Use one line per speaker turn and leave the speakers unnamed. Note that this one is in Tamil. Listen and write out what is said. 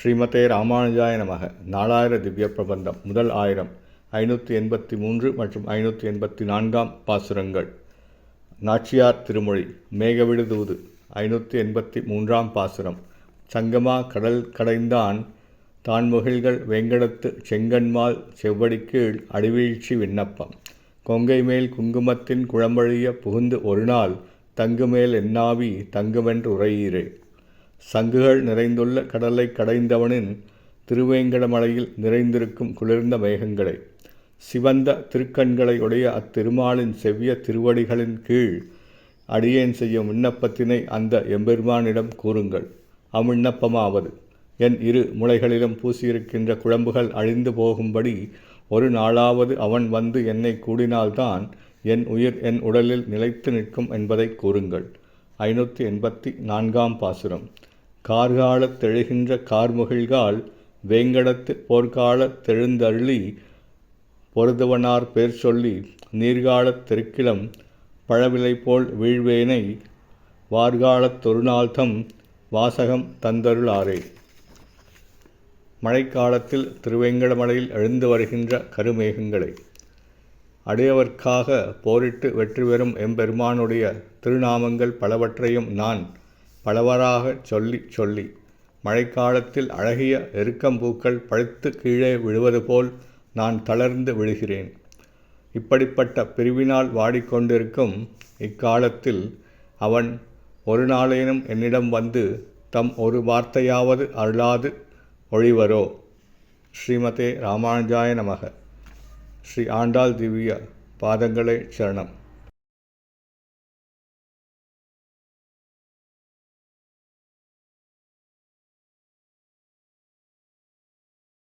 ஸ்ரீமதே ராமானுஜாய நமக. நாலாயிர திவ்ய பிரபந்தம் முதல் ஆயிரம் 583 மற்றும் 584 பாசுரங்கள். நாச்சியார் திருமொழி. மேகவிடுதூது 583 பாசுரம். சங்கமா கடல் கடைந்தான் தான்முகில்கள் வேங்கடத்து செங்கன்மால் செவ்வடிக்கீழ் அடிவீழ்ச்சி விண்ணப்பம். கொங்கை மேல் குங்குமத்தின் குழம்பழிய புகுந்து ஒருநாள் தங்குமேல் என்னாவி தங்குமென்று உரையீரே. சங்குகள் நிறைந்துள்ள கடலை கடைந்தவனின் திருவேங்கடமலையில் நிறைந்திருக்கும் குளிர்ந்த மேகங்களே, சிவந்த திருக்கண்களை உடைய அத்திருமாலின் செவ்விய திருவடிகளின் கீழ் அடியேன் செய்யும் விண்ணப்பத்தினை அந்த எம்பெருமானிடம் கூறுங்கள். அவ்விண்ணப்பமாவது, என் இரு முளைகளிலும் பூசியிருக்கின்ற குழம்புகள் அழிந்து போகும்படி ஒரு நாளாவது அவன் வந்து என்னை கூடினால்தான் என் உயிர் என் உடலில் நிலைத்து நிற்கும் என்பதை கூறுங்கள். 584 பாசுரம். கார்காலத் தெழுகின்ற கார்முகில்கால் வேங்கடத்து போர்க்காலத் தெழுந்தருளி பொருதுவனார் பேர் சொல்லி நீர்காலத் தெருக்கிலம் பழவிலை போல் வீழ்வேனை வார்காலத் தொருநாள்தம் வாசகம் தந்தருளாரே. மழைக்காலத்தில் திருவேங்கடமலையில் எழுந்து வருகின்ற கருமேகங்களை அடையவர்க்காக போரிட்டு வெற்றி பெறும் எம்பெருமானுடைய திருநாமங்கள் பலவற்றையும் நான் பலவராகச் சொல்லி மழைக்காலத்தில் அழகிய எருக்கம்பூக்கள் பழுத்து கீழே விழுவது போல் நான் தளர்ந்து விழுகிறேன். இப்படிப்பட்ட பிரிவினால் வாடிக்கொண்டிருக்கும் இக்காலத்தில் அவன் ஒரு நாளேனும் என்னிடம் வந்து தம் ஒரு வார்த்தையாவது அருளாது ஒழிவரோ. ஸ்ரீமதே ராமானுஜாய நமக. ஸ்ரீ ஆண்டாள் திவ்ய பாதங்களே சரணம்.